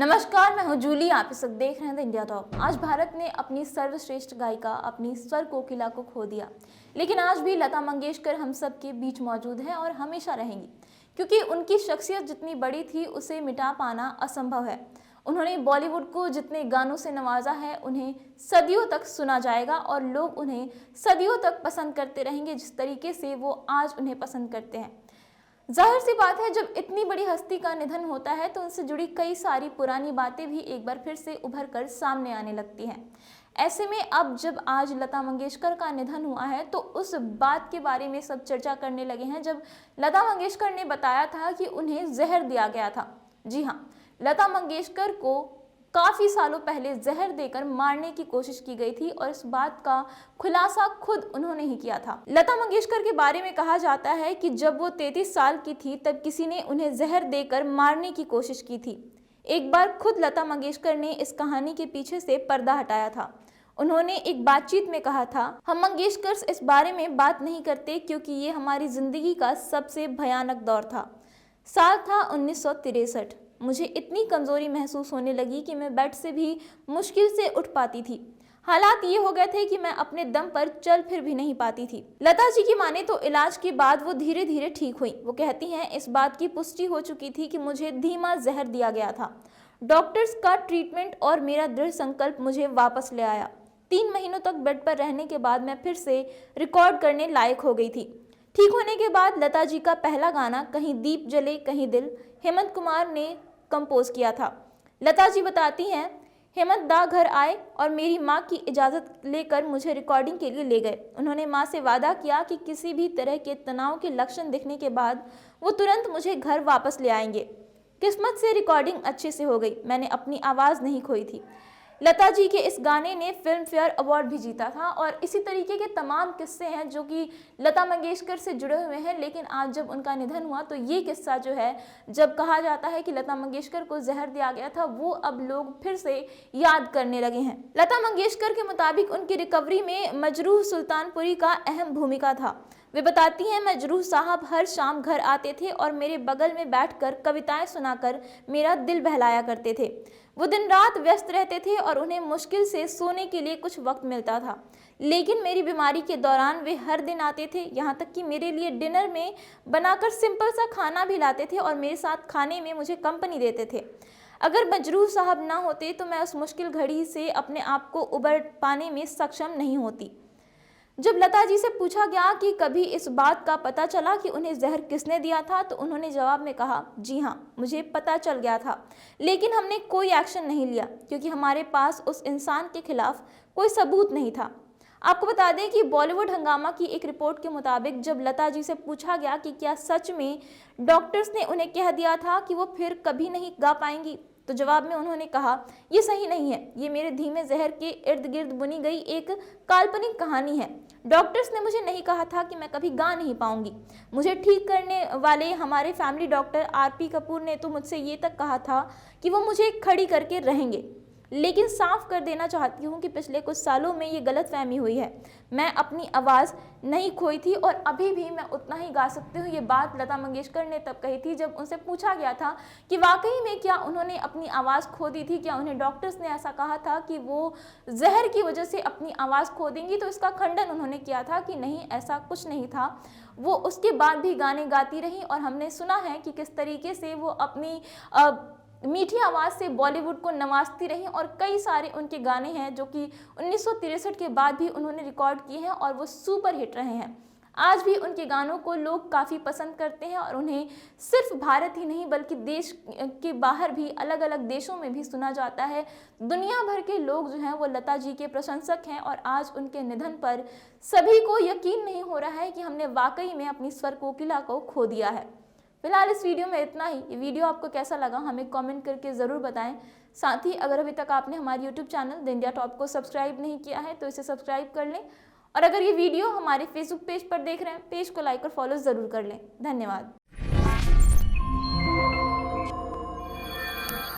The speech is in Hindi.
नमस्कार, मैं हूं जूली। आप इस वक्त देख रहे हैं द इंडिया टॉप। आज भारत ने अपनी सर्वश्रेष्ठ गायिका, अपनी स्वर कोकिला को खो दिया, लेकिन आज भी लता मंगेशकर हम सब के बीच मौजूद हैं और हमेशा रहेंगी, क्योंकि उनकी शख्सियत जितनी बड़ी थी उसे मिटा पाना असंभव है। उन्होंने बॉलीवुड को जितने गानों से नवाजा है, उन्हें सदियों तक सुना जाएगा और लोग उन्हें सदियों तक पसंद करते रहेंगे जिस तरीके से वो आज उन्हें पसंद करते हैं। जाहिर सी बात है, जब इतनी बड़ी हस्ती का निधन होता है तो उनसे जुड़ी कई सारी पुरानी बातें भी एक बार फिर से उभर कर सामने आने लगती हैं। ऐसे में अब जब आज लता मंगेशकर का निधन हुआ है तो उस बात के बारे में सब चर्चा करने लगे हैं, जब लता मंगेशकर ने बताया था कि उन्हें जहर दिया गया था। जी हाँ, लता मंगेशकर को काफी सालों पहले जहर देकर मारने की कोशिश की गई थी और इस बात का खुलासा खुद उन्होंने ही किया था। लता मंगेशकर के बारे में कहा जाता है कि जब वो 33 साल की थी तब किसी ने उन्हें जहर देकर मारने की कोशिश की थी। एक बार खुद लता मंगेशकर ने इस कहानी के पीछे से पर्दा हटाया था। उन्होंने एक बातचीत में कहा था, हम मंगेशकर इस बारे में बात नहीं करते क्योंकि ये हमारी जिंदगी का सबसे भयानक दौर था। साल था 1963। मुझे इतनी कमजोरी महसूस होने लगी कि मैं बेड से भी मुश्किल से उठ पाती थी। हालात ये हो गए थे कि मैं अपने दम पर चल फिर भी नहीं पाती थी। लता जी की माने तो इलाज के बाद वो धीरे धीरे ठीक हुई। वो कहती हैं, इस बात की पुष्टि हो चुकी थी कि मुझे धीमा जहर दिया गया था। डॉक्टर्स का ट्रीटमेंट और मेरा दृढ़ संकल्प मुझे वापस ले आया। 3 महीनों तक बेड पर रहने के बाद मैं फिर से रिकॉर्ड करने लायक हो गई थी। ठीक होने के बाद लता जी का पहला गाना कहीं दीप जले कहीं दिल हेमंत कुमार ने कंपोज किया था। लता जी बताती हैं, हेमंत दा घर आए और मेरी माँ की इजाज़त लेकर मुझे रिकॉर्डिंग के लिए ले गए। उन्होंने माँ से वादा किया कि किसी भी तरह के तनाव के लक्षण दिखने के बाद वो तुरंत मुझे घर वापस ले आएंगे। किस्मत से रिकॉर्डिंग अच्छे से हो गई। मैंने अपनी आवाज़ नहीं खोई थी। लता जी के इस गाने ने फिल्म फेयर अवार्ड भी जीता था और इसी तरीके के तमाम किस्से हैं जो कि लता मंगेशकर से जुड़े हुए हैं। लेकिन आज जब उनका निधन हुआ तो ये किस्सा जो है, जब कहा जाता है कि लता मंगेशकर को जहर दिया गया था, वो अब लोग फिर से याद करने लगे हैं। लता मंगेशकर के मुताबिक उनकी रिकवरी में मजरूह सुल्तानपुरी का अहम भूमिका था। वे बताती हैं, मजरूह साहब हर शाम घर आते थे और मेरे बगल में बैठकर कविताएं सुनाकर मेरा दिल बहलाया करते थे। वो दिन रात व्यस्त रहते थे और उन्हें मुश्किल से सोने के लिए कुछ वक्त मिलता था, लेकिन मेरी बीमारी के दौरान वे हर दिन आते थे। यहाँ तक कि मेरे लिए डिनर में बनाकर सिंपल सा खाना भी लाते थे और मेरे साथ खाने में मुझे कंपनी देते थे। अगर मजरूह साहब ना होते तो मैं उस मुश्किल घड़ी से अपने आप को उबर पाने में सक्षम नहीं होती। जब लता जी से पूछा गया कि कभी इस बात का पता चला कि उन्हें जहर किसने दिया था, तो उन्होंने जवाब में कहा, जी हाँ, मुझे पता चल गया था, लेकिन हमने कोई एक्शन नहीं लिया क्योंकि हमारे पास उस इंसान के खिलाफ कोई सबूत नहीं था। आपको बता दें कि बॉलीवुड हंगामा की एक रिपोर्ट के मुताबिक जब लता जी से पूछा गया कि क्या सच में डॉक्टर्स ने उन्हें कह दिया था कि वो फिर कभी नहीं गा पाएंगी, तो जवाब में उन्होंने कहा, ये सही नहीं है। ये मेरे धीमे जहर के इर्द गिर्द बुनी गई एक काल्पनिक कहानी है। डॉक्टर्स ने मुझे नहीं कहा था कि मैं कभी गा नहीं पाऊंगी। मुझे ठीक करने वाले हमारे फैमिली डॉक्टर आरपी कपूर ने तो मुझसे ये तक कहा था कि वो मुझे खड़ी करके रहेंगे। लेकिन साफ कर देना चाहती हूँ कि पिछले कुछ सालों में ये गलतफहमी हुई है। मैं अपनी आवाज़ नहीं खोई थी और अभी भी मैं उतना ही गा सकती हूँ। ये बात लता मंगेशकर ने तब कही थी जब उनसे पूछा गया था कि वाकई में क्या उन्होंने अपनी आवाज़ खो दी थी, क्या उन्हें डॉक्टर्स ने ऐसा कहा था कि वो जहर की वजह से अपनी आवाज़ खो देंगी। तो इसका खंडन उन्होंने किया था कि नहीं, ऐसा कुछ नहीं था। वो उसके बाद भी गाने गाती रही और हमने सुना है कि किस तरीके से वो अपनी मीठी आवाज़ से बॉलीवुड को नवाजती रही और कई सारे उनके गाने हैं जो कि 1963 के बाद भी उन्होंने रिकॉर्ड किए हैं और वो सुपर हिट रहे हैं। आज भी उनके गानों को लोग काफ़ी पसंद करते हैं और उन्हें सिर्फ भारत ही नहीं बल्कि देश के बाहर भी, अलग अलग देशों में भी सुना जाता है। दुनिया भर के लोग जो हैं वो लता जी के प्रशंसक हैं और आज उनके निधन पर सभी को यकीन नहीं हो रहा है कि हमने वाकई में अपनी स्वर कोकिला को खो दिया है। फिलहाल इस वीडियो में इतना ही। ये वीडियो आपको कैसा लगा हमें कमेंट करके ज़रूर बताएं। साथ ही अगर अभी तक आपने हमारे YouTube channel the India top को सब्सक्राइब नहीं किया है तो इसे सब्सक्राइब कर लें और अगर ये वीडियो हमारे फेसबुक पेज पर देख रहे हैं, पेज को लाइक और फॉलो ज़रूर कर लें। धन्यवाद।